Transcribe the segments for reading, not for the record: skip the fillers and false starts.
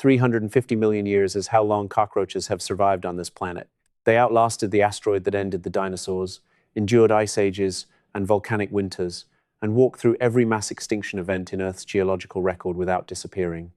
350 million years is how long cockroaches have survived on this planet. They outlasted the asteroid that ended the dinosaurs, endured ice ages and volcanic winters, and walked through every mass extinction event in Earth's geological record without disappearing.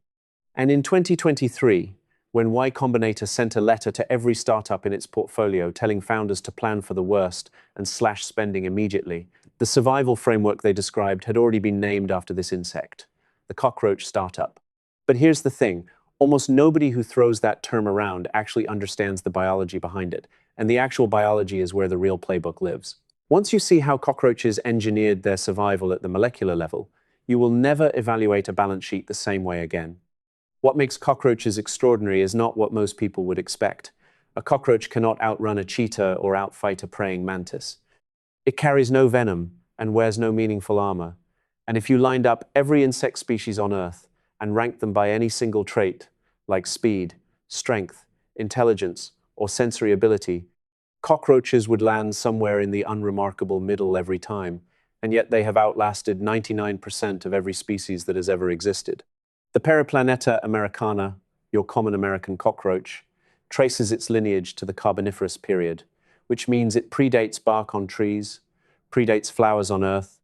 And in 2023, when Y Combinator sent a letter to every startup in its portfolio telling founders to plan for the worst and slash spending immediately, the survival framework they described had already been named after this insect, the cockroach startup. But here's the thing, almost nobody who throws that term around actually understands the biology behind it, and the actual biology is where the real playbook lives. Once you see how cockroaches engineered their survival at the molecular level, you will never evaluate a balance sheet the same way again. What makes cockroaches extraordinary is not what most people would expect. A cockroach cannot outrun a cheetah or outfight a praying mantis. It carries no venom and wears no meaningful armor. And if you lined up every insect species on Earth and ranked them by any single trait, like speed, strength, intelligence, or sensory ability, cockroaches would land somewhere in the unremarkable middle every time, and yet they have outlasted 99% of every species that has ever existed. The Periplaneta americana, your common American cockroach, traces its lineage to the Carboniferous period, which means it predates bark on trees, predates flowers on Earth,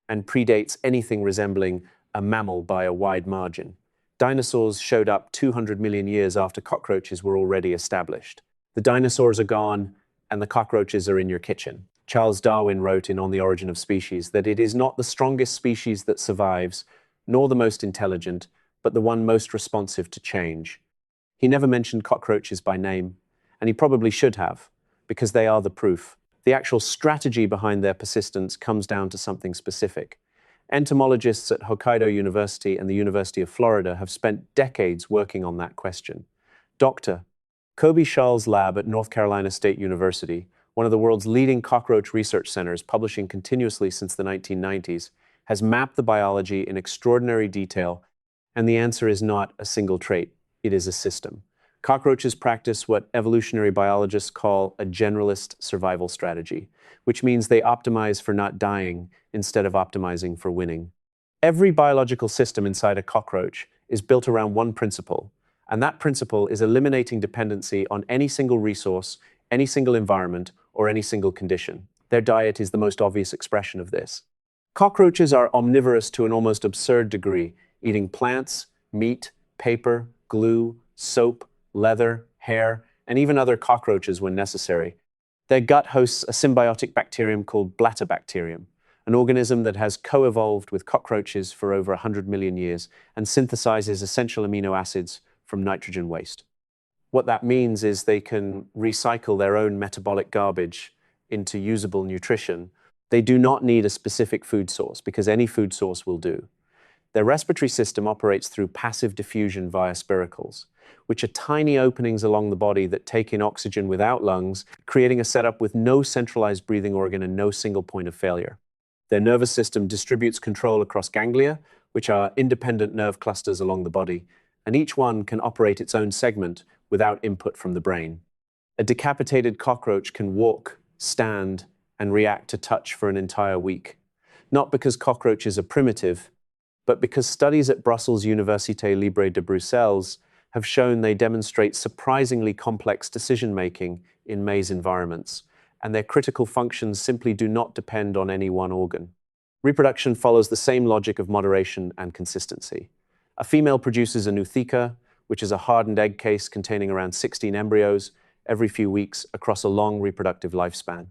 and predates anything resembling a mammal by a wide margin. Dinosaurs showed up 200 million years after cockroaches were already established. The dinosaurs are gone, and the cockroaches are in your kitchen. Charles Darwin wrote in On the Origin of Species that it is not the strongest species that survives, nor the most intelligent, but the one most responsive to change. He never mentioned cockroaches by name, and he probably should have, because they are the proof. The actual strategy behind their persistence comes down to something specific. Entomologists at Hokkaido University and the University of Florida have spent decades working on that question. Dr. Kobe Schall's lab at North Carolina State University, one of the world's leading cockroach research centers publishing continuously since the 1990s, has mapped the biology in extraordinary detail, and the answer is not a single trait, it is a system. Cockroaches practice what evolutionary biologists call a generalist survival strategy, which means they optimize for not dying instead of optimizing for winning. Every biological system inside a cockroach is built around one principle, and that principle is eliminating dependency on any single resource, any single environment, or any single condition. Their diet is the most obvious expression of this. Cockroaches are omnivorous to an almost absurd degree, eating plants, meat, paper, glue, soap, leather, hair, and even other cockroaches when necessary. Their gut hosts a symbiotic bacterium called bacterium, an organism that has co-evolved with cockroaches for over 100 million years and synthesizes essential amino acids from nitrogen waste. What that means is they can recycle their own metabolic garbage into usable nutrition. They do not need a specific food source because any food source will do. Their respiratory system operates through passive diffusion via spiracles, which are tiny openings along the body that take in oxygen without lungs, creating a setup with no centralized breathing organ and no single point of failure. Their nervous system distributes control across ganglia, which are independent nerve clusters along the body, and each one can operate its own segment without input from the brain. A decapitated cockroach can walk, stand, and react to touch for an entire week. Not because cockroaches are primitive, but because studies at Brussels Université Libre de Bruxelles have shown they demonstrate surprisingly complex decision-making in maze environments, and their critical functions simply do not depend on any one organ. Reproduction follows the same logic of moderation and consistency. A female produces a ootheca, which is a hardened egg case containing around 16 embryos, every few weeks across a long reproductive lifespan.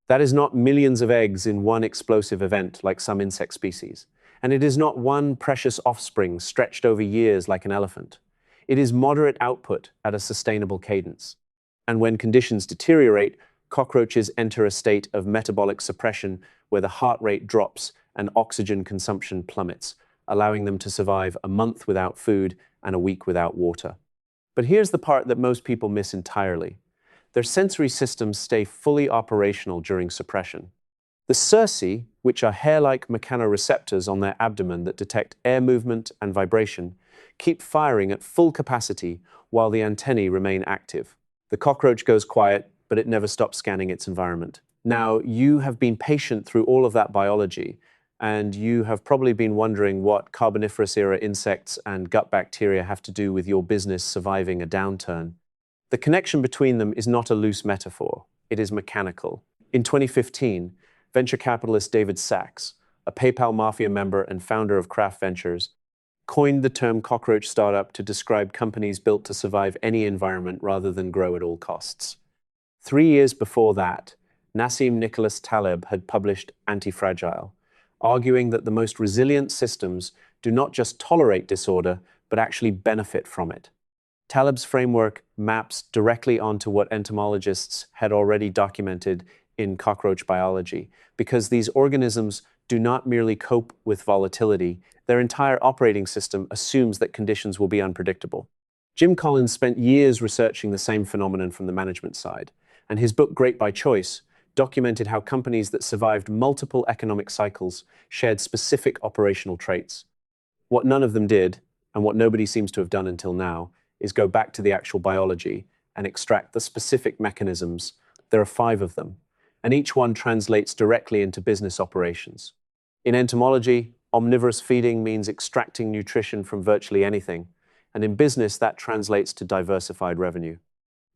That is not millions of eggs in one explosive event like some insect species. And it is not one precious offspring stretched over years like an elephant. It is moderate output at a sustainable cadence. And when conditions deteriorate, cockroaches enter a state of metabolic suppression where the heart rate drops and oxygen consumption plummets, allowing them to survive a month without food and a week without water. But here's the part that most people miss entirely. Their sensory systems stay fully operational during suppression. The cerci, which are hair-like mechanoreceptors on their abdomen that detect air movement and vibration, keep firing at full capacity while the antennae remain active. The cockroach goes quiet, but it never stops scanning its environment. Now, you have been patient through all of that biology. And you have probably been wondering what Carboniferous-era insects and gut bacteria have to do with your business surviving a downturn. The connection between them is not a loose metaphor, it is mechanical. In 2015, venture capitalist David Sachs, a PayPal mafia member and founder of Kraft Ventures, coined the term cockroach startup to describe companies built to survive any environment rather than grow at all costs. 3 years before that, Nassim Nicholas Taleb had published Antifragile, arguing that the most resilient systems do not just tolerate disorder, but actually benefit from it. Taleb's framework maps directly onto what entomologists had already documented in cockroach biology, because these organisms do not merely cope with volatility, their entire operating system assumes that conditions will be unpredictable. Jim Collins spent years researching the same phenomenon from the management side, and his book Great by Choice documented how companies that survived multiple economic cycles shared specific operational traits. What none of them did, and what nobody seems to have done until now, is go back to the actual biology and extract the specific mechanisms. There are 5 of them, and each one translates directly into business operations. In entomology, omnivorous feeding means extracting nutrition from virtually anything, and in business that translates to diversified revenue.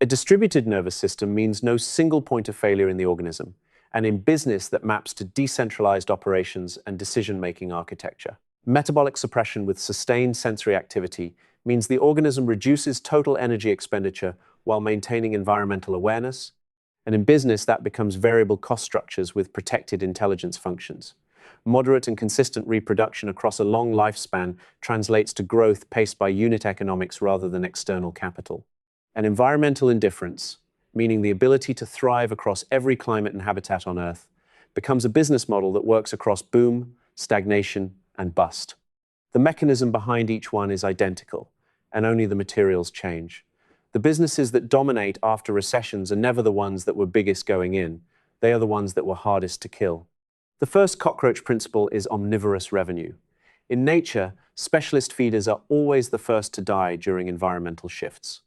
A distributed nervous system means no single point of failure in the organism, and in business that maps to decentralized operations and decision-making architecture. Metabolic suppression with sustained sensory activity means the organism reduces total energy expenditure while maintaining environmental awareness, and in business that becomes variable cost structures with protected intelligence functions. Moderate and consistent reproduction across a long lifespan translates to growth paced by unit economics rather than external capital. And environmental indifference, meaning the ability to thrive across every climate and habitat on Earth, becomes a business model that works across boom, stagnation, and bust. The mechanism behind each one is identical, and only the materials change. The businesses that dominate after recessions are never the ones that were biggest going in. They are the ones that were hardest to kill. The first cockroach principle is omnivorous revenue. In nature, specialist feeders are always the first to die during environmental shifts.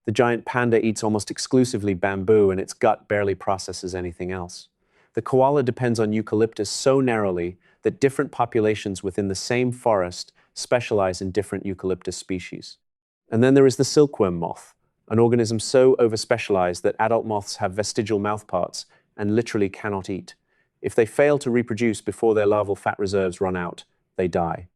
The giant panda eats almost exclusively bamboo, and its gut barely processes anything else. The koala depends on eucalyptus so narrowly that different populations within the same forest specialize in different eucalyptus species. And then there is the silkworm moth, an organism so overspecialized that adult moths have vestigial mouthparts and literally cannot eat. If they fail to reproduce before their larval fat reserves run out, they die.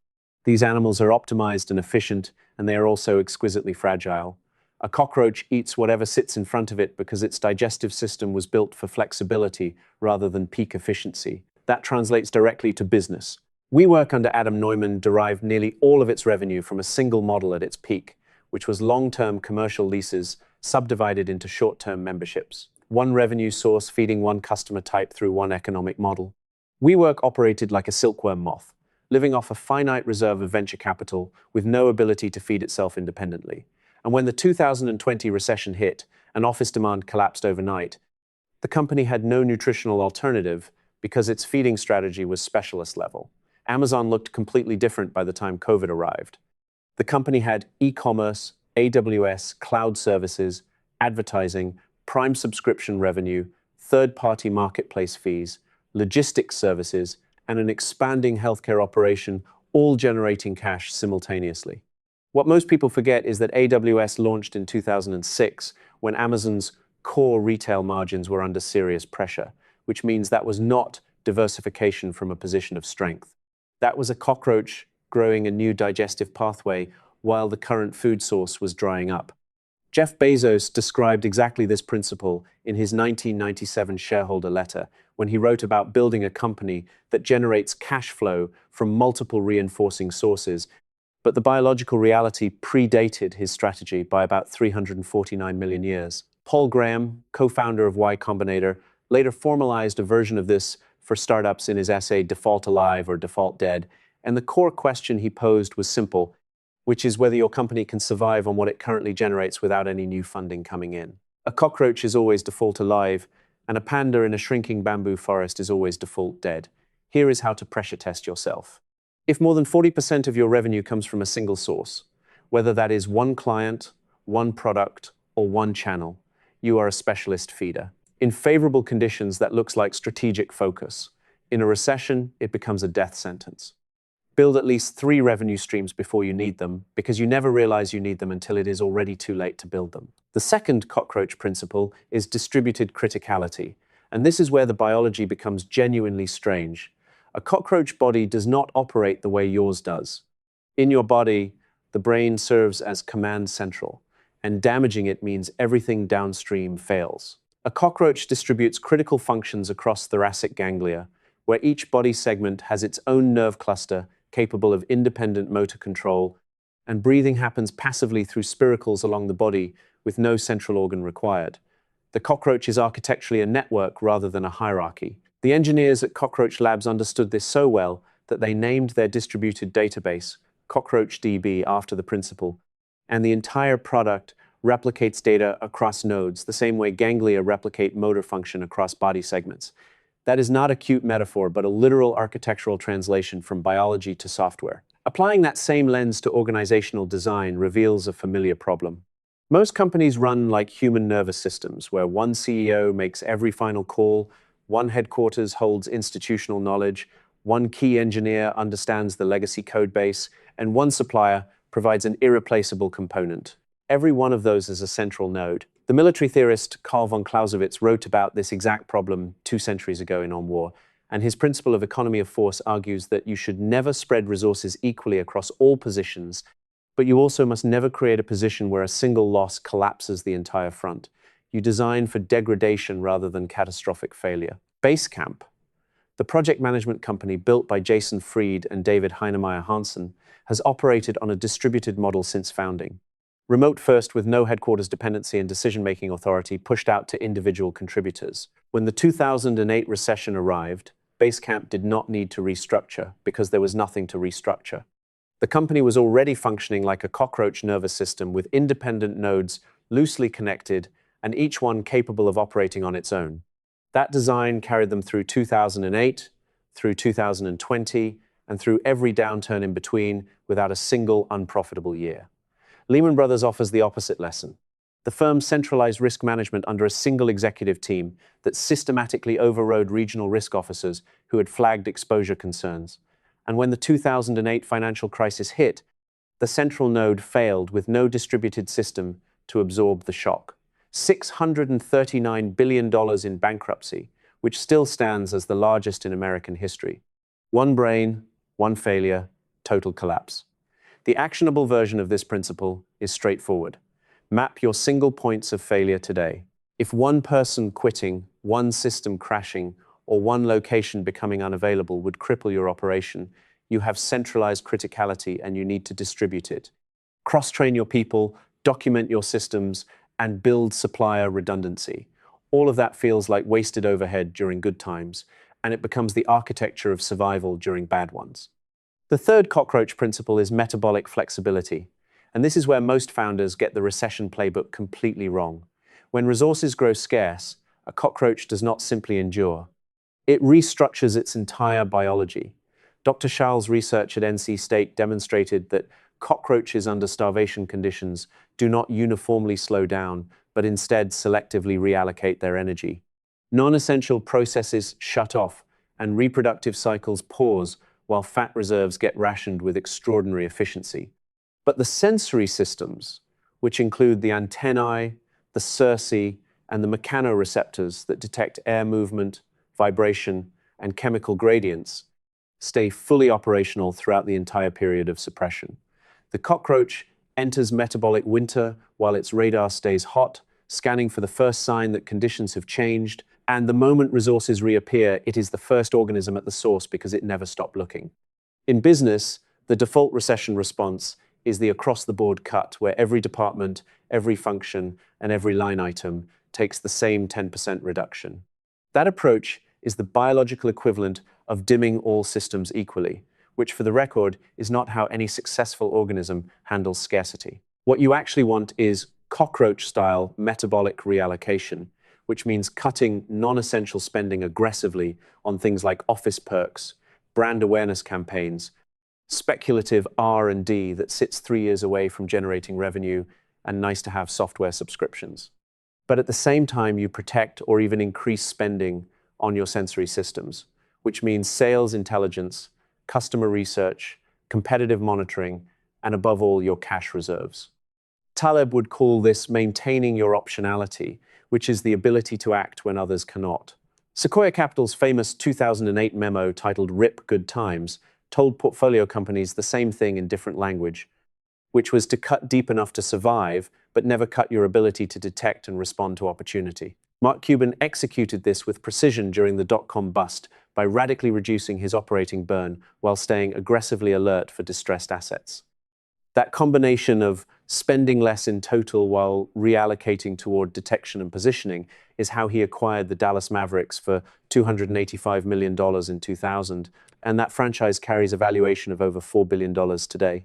These animals are optimized and efficient, and they are also exquisitely fragile. A cockroach eats whatever sits in front of it because its digestive system was built for flexibility rather than peak efficiency. That translates directly to business. WeWork under Adam Neumann derived nearly all of its revenue from a single model at its peak, which was long-term commercial leases subdivided into short-term memberships. One revenue source feeding one customer type through one economic model. WeWork operated like a silkworm moth, living off a finite reserve of venture capital with no ability to feed itself independently. And when the 2020 recession hit and office demand collapsed overnight, the company had no nutritional alternative because its feeding strategy was specialist level. Amazon looked completely different by the time COVID arrived. The company had e-commerce, AWS, cloud services, advertising, Prime subscription revenue, third-party marketplace fees, logistics services, and an expanding healthcare operation, all generating cash simultaneously. What most people forget is that AWS launched in 2006 when Amazon's core retail margins were under serious pressure, which means that was not diversification from a position of strength. That was a cockroach growing a new digestive pathway while the current food source was drying up. Jeff Bezos described exactly this principle in his 1997 shareholder letter when he wrote about building a company that generates cash flow from multiple reinforcing sources. But the biological reality predated his strategy by about 349 million years. Paul Graham, co-founder of Y Combinator, later formalized a version of this for startups in his essay Default Alive or Default Dead, and the core question he posed was simple, which is whether your company can survive on what it currently generates without any new funding coming in. A cockroach is always default alive, and a panda in a shrinking bamboo forest is always default dead. Here is how to pressure test yourself. If more than 40% of your revenue comes from a single source, whether that is one client, one product, or one channel, you are a specialist feeder. In favorable conditions, that looks like strategic focus. In a recession, it becomes a death sentence. Build at least 3 revenue streams before you need them, because you never realize you need them until it is already too late to build them. The second cockroach principle is distributed criticality, and this is where the biology becomes genuinely strange. A cockroach body does not operate the way yours does. In your body, the brain serves as command central, and damaging it means everything downstream fails. A cockroach distributes critical functions across thoracic ganglia, where each body segment has its own nerve cluster capable of independent motor control, and breathing happens passively through spiracles along the body with no central organ required. The cockroach is architecturally a network rather than a hierarchy. The engineers at Cockroach Labs understood this so well that they named their distributed database CockroachDB after the principle, and the entire product replicates data across nodes, the same way ganglia replicate motor function across body segments. That is not a cute metaphor, but a literal architectural translation from biology to software. Applying that same lens to organizational design reveals a familiar problem. Most companies run like human nervous systems, where one CEO makes every final call, one headquarters holds institutional knowledge, one key engineer understands the legacy code base, and one supplier provides an irreplaceable component. Every one of those is a central node. The military theorist Carl von Clausewitz wrote about this exact problem 2 centuries ago in On War, and his principle of economy of force argues that you should never spread resources equally across all positions, but you also must never create a position where a single loss collapses the entire front. You design for degradation rather than catastrophic failure. Basecamp, the project management company built by Jason Fried and David Heinemeier Hansen, has operated on a distributed model since founding. Remote first, with no headquarters dependency and decision-making authority pushed out to individual contributors. When the 2008 recession arrived, Basecamp did not need to restructure because there was nothing to restructure. The company was already functioning like a cockroach nervous system with independent nodes loosely connected and each one capable of operating on its own. That design carried them through 2008, through 2020, and through every downturn in between without a single unprofitable year. Lehman Brothers offers the opposite lesson. The firm centralized risk management under a single executive team that systematically overrode regional risk officers who had flagged exposure concerns. And when the 2008 financial crisis hit, the central node failed with no distributed system to absorb the shock. $639 billion in bankruptcy, which still stands as the largest in American history. One brain, one failure, total collapse. The actionable version of this principle is straightforward. Map your single points of failure today. If one person quitting, one system crashing, or one location becoming unavailable would cripple your operation, you have centralized criticality and you need to distribute it. Cross-train your people, document your systems, and build supplier redundancy. All of that feels like wasted overhead during good times, and it becomes the architecture of survival during bad ones. The third cockroach principle is metabolic flexibility, and this is where most founders get the recession playbook completely wrong. When resources grow scarce, a cockroach does not simply endure. It restructures its entire biology. Dr. Schall's research at NC State demonstrated that cockroaches under starvation conditions do not uniformly slow down, but instead selectively reallocate their energy. Non-essential processes shut off, and reproductive cycles pause while fat reserves get rationed with extraordinary efficiency. But the sensory systems, which include the antennae, the cerci, and the mechanoreceptors that detect air movement, vibration, and chemical gradients, stay fully operational throughout the entire period of suppression. The cockroach enters metabolic winter while its radar stays hot, scanning for the first sign that conditions have changed, and the moment resources reappear, it is the first organism at the source because it never stopped looking. In business, the default recession response is the across-the-board cut, where every department, every function, and every line item takes the same 10% reduction. That approach is the biological equivalent of dimming all systems equally, which, for the record, is not how any successful organism handles scarcity. What you actually want is cockroach-style metabolic reallocation, which means cutting non-essential spending aggressively on things like office perks, brand awareness campaigns, speculative R&D that sits 3 years away from generating revenue, and nice-to-have software subscriptions. But at the same time, you protect or even increase spending on your sensory systems, which means sales intelligence, customer research, competitive monitoring, and above all, your cash reserves. Taleb would call this maintaining your optionality, which is the ability to act when others cannot. Sequoia Capital's famous 2008 memo titled "Rip Good Times" told portfolio companies the same thing in different language, which was to cut deep enough to survive, but never cut your ability to detect and respond to opportunity. Mark Cuban executed this with precision during the dot-com bust by radically reducing his operating burn while staying aggressively alert for distressed assets. That combination of spending less in total while reallocating toward detection and positioning is how he acquired the Dallas Mavericks for $285 million in 2000, and that franchise carries a valuation of over $4 billion today.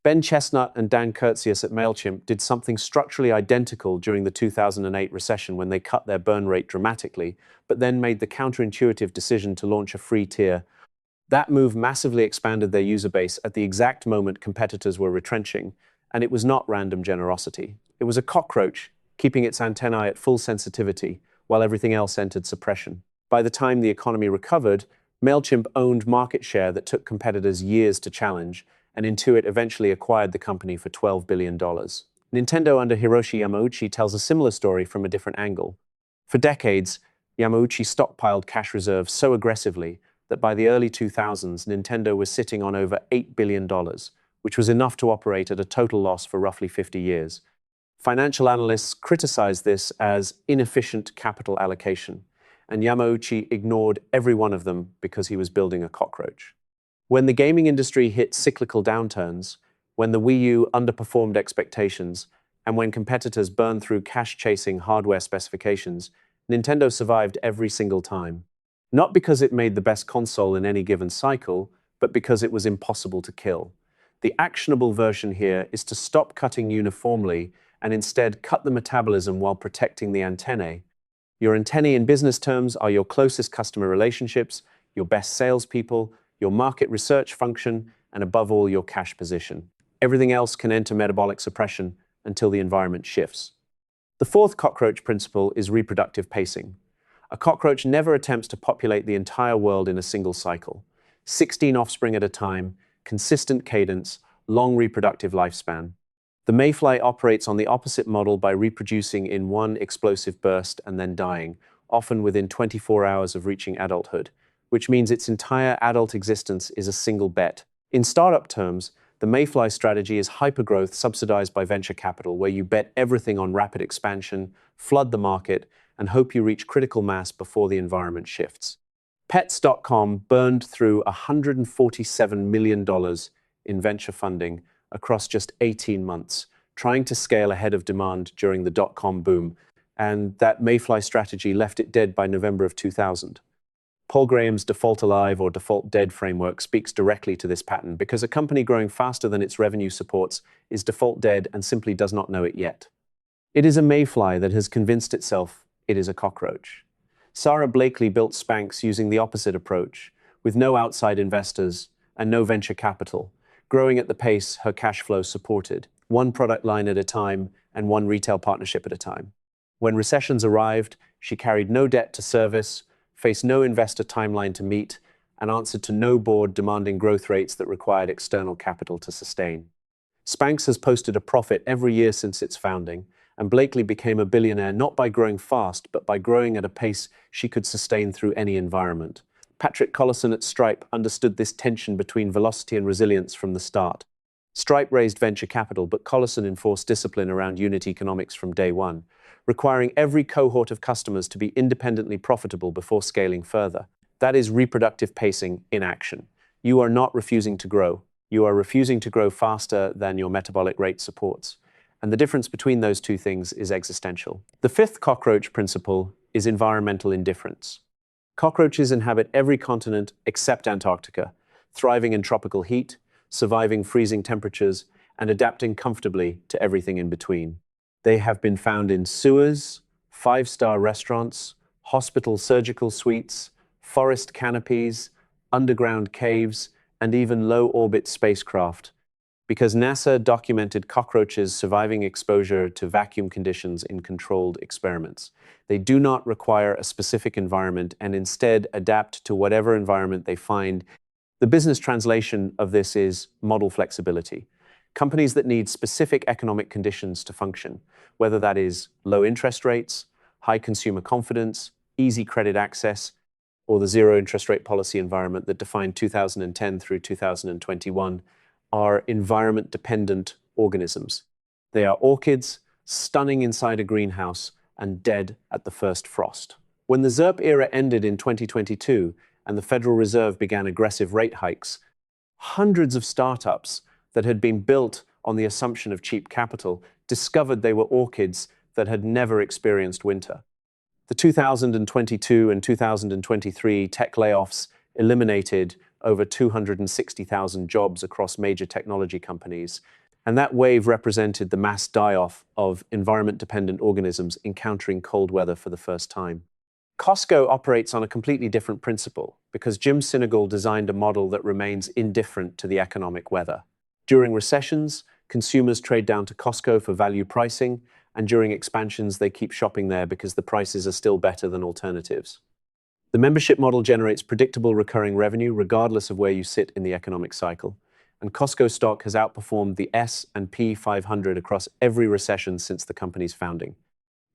Ben Chestnut and Dan Curtsius at MailChimp did something structurally identical during the 2008 recession when they cut their burn rate dramatically, but then made the counterintuitive decision to launch a free tier. That move massively expanded their user base at the exact moment competitors were retrenching, and it was not random generosity. It was a cockroach keeping its antennae at full sensitivity while everything else entered suppression. By the time the economy recovered, MailChimp owned market share that took competitors years to challenge, and Intuit eventually acquired the company for $12 billion. Nintendo under Hiroshi Yamauchi tells a similar story from a different angle. For decades, Yamauchi stockpiled cash reserves so aggressively that by the early 2000s, Nintendo was sitting on over $8 billion, which was enough to operate at a total loss for roughly 50 years. Financial analysts criticized this as inefficient capital allocation, and Yamauchi ignored every one of them because he was building a cockroach. When the gaming industry hit cyclical downturns, when the Wii U underperformed expectations, and when competitors burned through cash-chasing hardware specifications, Nintendo survived every single time. Not because it made the best console in any given cycle, but because it was impossible to kill. The actionable version here is to stop cutting uniformly and instead cut the metabolism while protecting the antennae. Your antennae in business terms are your closest customer relationships, your best salespeople, your market research function, and above all, your cash position. Everything else can enter metabolic suppression until the environment shifts. The fourth cockroach principle is reproductive pacing. A cockroach never attempts to populate the entire world in a single cycle. 16 offspring at a time, consistent cadence, long reproductive lifespan. The mayfly operates on the opposite model by reproducing in one explosive burst and then dying, often within 24 hours of reaching adulthood, which means its entire adult existence is a single bet. In startup terms, the mayfly strategy is hypergrowth subsidized by venture capital, where you bet everything on rapid expansion, flood the market, and hope you reach critical mass before the environment shifts. Pets.com burned through $147 million in venture funding across just 18 months, trying to scale ahead of demand during the dot-com boom, and that mayfly strategy left it dead by November of 2000. Paul Graham's default alive or default dead framework speaks directly to this pattern because a company growing faster than its revenue supports is default dead and simply does not know it yet. It is a mayfly that has convinced itself it is a cockroach. Sarah Blakely built Spanx using the opposite approach, with no outside investors and no venture capital, growing at the pace her cash flow supported, one product line at a time and one retail partnership at a time. When recessions arrived, she carried no debt to service, faced no investor timeline to meet, and answered to no board demanding growth rates that required external capital to sustain. Spanx has posted a profit every year since its founding, and Blakely became a billionaire not by growing fast, but by growing at a pace she could sustain through any environment. Patrick Collison at Stripe understood this tension between velocity and resilience from the start. Stripe raised venture capital, but Collison enforced discipline around unit economics from day one, requiring every cohort of customers to be independently profitable before scaling further. That is reproductive pacing in action. You are not refusing to grow. You are refusing to grow faster than your metabolic rate supports. And the difference between those two things is existential. The fifth cockroach principle is environmental indifference. Cockroaches inhabit every continent except Antarctica, thriving in tropical heat, surviving freezing temperatures, and adapting comfortably to everything in between. They have been found in sewers, five-star restaurants, hospital surgical suites, forest canopies, underground caves, and even low-orbit spacecraft. because NASA documented cockroaches surviving exposure to vacuum conditions in controlled experiments. They do not require a specific environment and instead adapt to whatever environment they find. The business translation of this is model flexibility. Companies that need specific economic conditions to function, whether that is low interest rates, high consumer confidence, easy credit access, or the zero interest rate policy environment that defined 2010 through 2021, are environment-dependent organisms. They are orchids, stunning inside a greenhouse, and dead at the first frost. When the ZERP era ended in 2022 and the Federal Reserve began aggressive rate hikes, hundreds of startups that had been built on the assumption of cheap capital discovered they were orchids that had never experienced winter. The 2022 and 2023 tech layoffs eliminated over 260,000 jobs across major technology companies, and that wave represented the mass die-off of environment-dependent organisms encountering cold weather for the first time. Costco operates on a completely different principle because Jim Sinegal designed a model that remains indifferent to the economic weather. During recessions, consumers trade down to Costco for value pricing, and during expansions, they keep shopping there because the prices are still better than alternatives. The membership model generates predictable recurring revenue regardless of where you sit in the economic cycle, and Costco stock has outperformed the S&P 500 across every recession since the company's founding.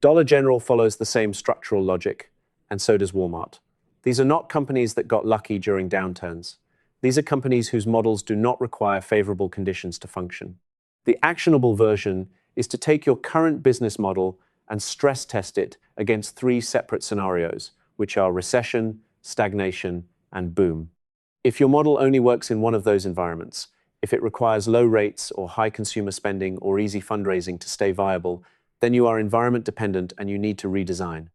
Dollar General follows the same structural logic, and so does Walmart. These are not companies that got lucky during downturns. These are companies whose models do not require favorable conditions to function. The actionable version is to take your current business model and stress test it against three separate scenarios, which are recession, stagnation, and boom. If your model only works in one of those environments, if it requires low rates or high consumer spending or easy fundraising to stay viable, then you are environment dependent and you need to redesign.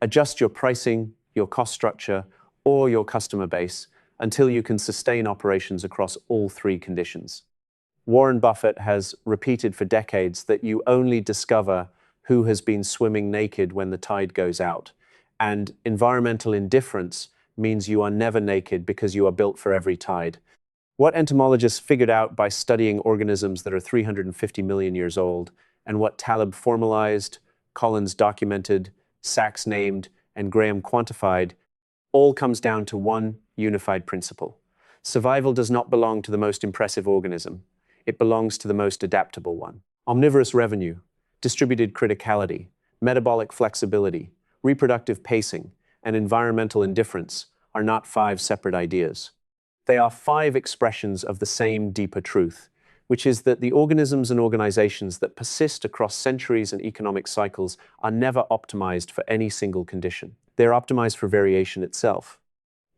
Adjust your pricing, your cost structure, or your customer base until you can sustain operations across all three conditions. Warren Buffett has repeated for decades that you only discover who has been swimming naked when the tide goes out. And environmental indifference means you are never naked because you are built for every tide. What entomologists figured out by studying organisms that are 350 million years old, and what Taleb formalized, Collins documented, Sachs named, and Graham quantified, all comes down to one unified principle. Survival does not belong to the most impressive organism. It belongs to the most adaptable one. Omnivorous revenue, distributed criticality, metabolic flexibility, reproductive pacing, and environmental indifference are not five separate ideas. They are five expressions of the same deeper truth, which is that the organisms and organizations that persist across centuries and economic cycles are never optimized for any single condition. They're optimized for variation itself.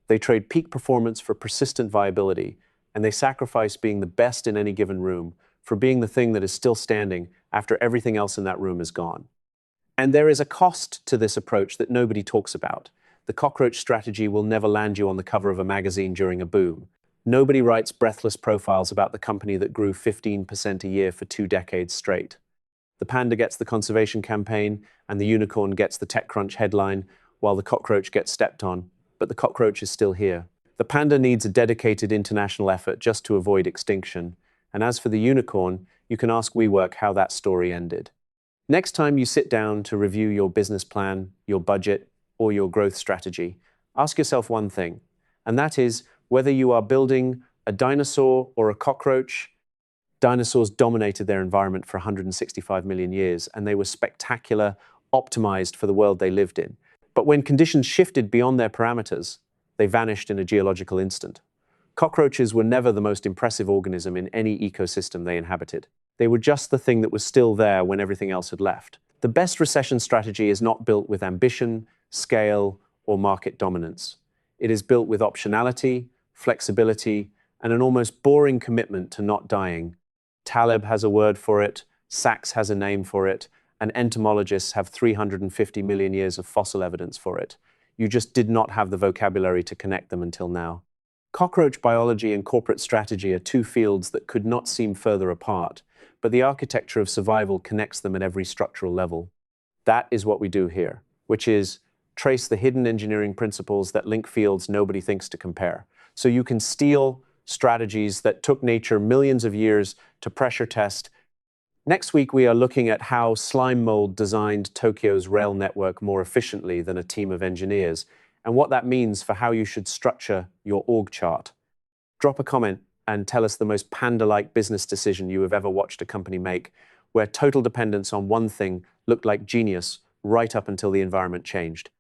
They trade peak performance for persistent viability, and they sacrifice being the best in any given room for being the thing that is still standing after everything else in that room is gone. And there is a cost to this approach that nobody talks about. The cockroach strategy will never land you on the cover of a magazine during a boom. Nobody writes breathless profiles about the company that grew 15% a year for 2 decades straight. The panda gets the conservation campaign, and the unicorn gets the TechCrunch headline, while the cockroach gets stepped on, but the cockroach is still here. The panda needs a dedicated international effort just to avoid extinction, and as for the unicorn, you can ask WeWork how that story ended. Next time you sit down to review your business plan, your budget, or your growth strategy, ask yourself one thing, and that is whether you are building a dinosaur or a cockroach. Dinosaurs dominated their environment for 165 million years, and they were spectacular, optimized for the world they lived in. But when conditions shifted beyond their parameters, they vanished in a geological instant. Cockroaches were never the most impressive organism in any ecosystem they inhabited. They were just the thing that was still there when everything else had left. The best recession strategy is not built with ambition, scale, or market dominance. It is built with optionality, flexibility, and an almost boring commitment to not dying. Taleb has a word for it, Sachs has a name for it, and entomologists have 350 million years of fossil evidence for it. You just did not have the vocabulary to connect them until now. Cockroach biology and corporate strategy are two fields that could not seem further apart, but the architecture of survival connects them at every structural level. That is what we do here, which is trace the hidden engineering principles that link fields nobody thinks to compare. So you can steal strategies that took nature millions of years to pressure test. Next week, we are looking at how slime mold designed Tokyo's rail network more efficiently than a team of engineers, and what that means for how you should structure your org chart. Drop a comment and tell us the most panda-like business decision you have ever watched a company make, where total dependence on one thing looked like genius right up until the environment changed.